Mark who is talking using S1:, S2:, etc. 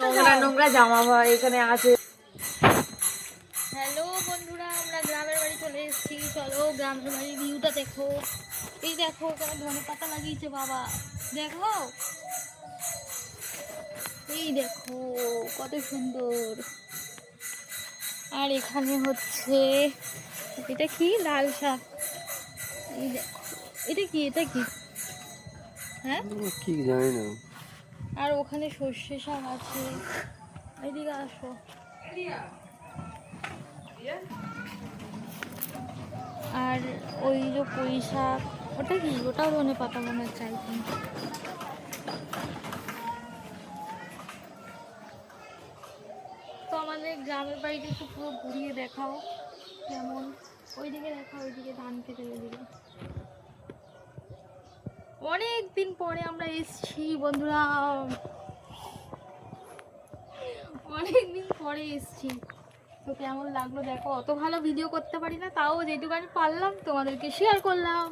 S1: নোংরা নোংরা জামা এখানে আছে।
S2: হ্যালো বন্ধুরা, আমরা গ্রামের বাড়ি চলে এসেছি। চলো গ্রামের বাড়ির ভিউটা দেখো। এই দেখো ওখানে ধনে পাতা লাগিয়েছে বাবা, দেখো এই দেখো কত সুন্দর। আর এখানে হচ্ছে এটা কি লাল শাক, এই দেখো এটা কি, এটা কি, হ্যাঁ
S1: কি জানি না।
S2: আর ওখানে সর্ষে শাক আছে। এদিকে আসো। আর ওই যে পুঁই শাক, ওটা কি, ওটাও ধনে পাতা মনে চাই। তো আমাদের গ্রামের বাড়িতে একটু পুরো ঘুরিয়ে দেখাও কেমন। ওইদিকে দেখাও, ওইদিকে ধান খেতে, ওইদিকে অনেক দিন পরে আমরা এসছি বন্ধুরা, অনেক দিন পরে এসছি। তো কেমন লাগলো দেখো। অত ভালো ভিডিও করতে পারি না, তাও যেটুকু আমি পারলাম তোমাদেরকে শেয়ার করলাম।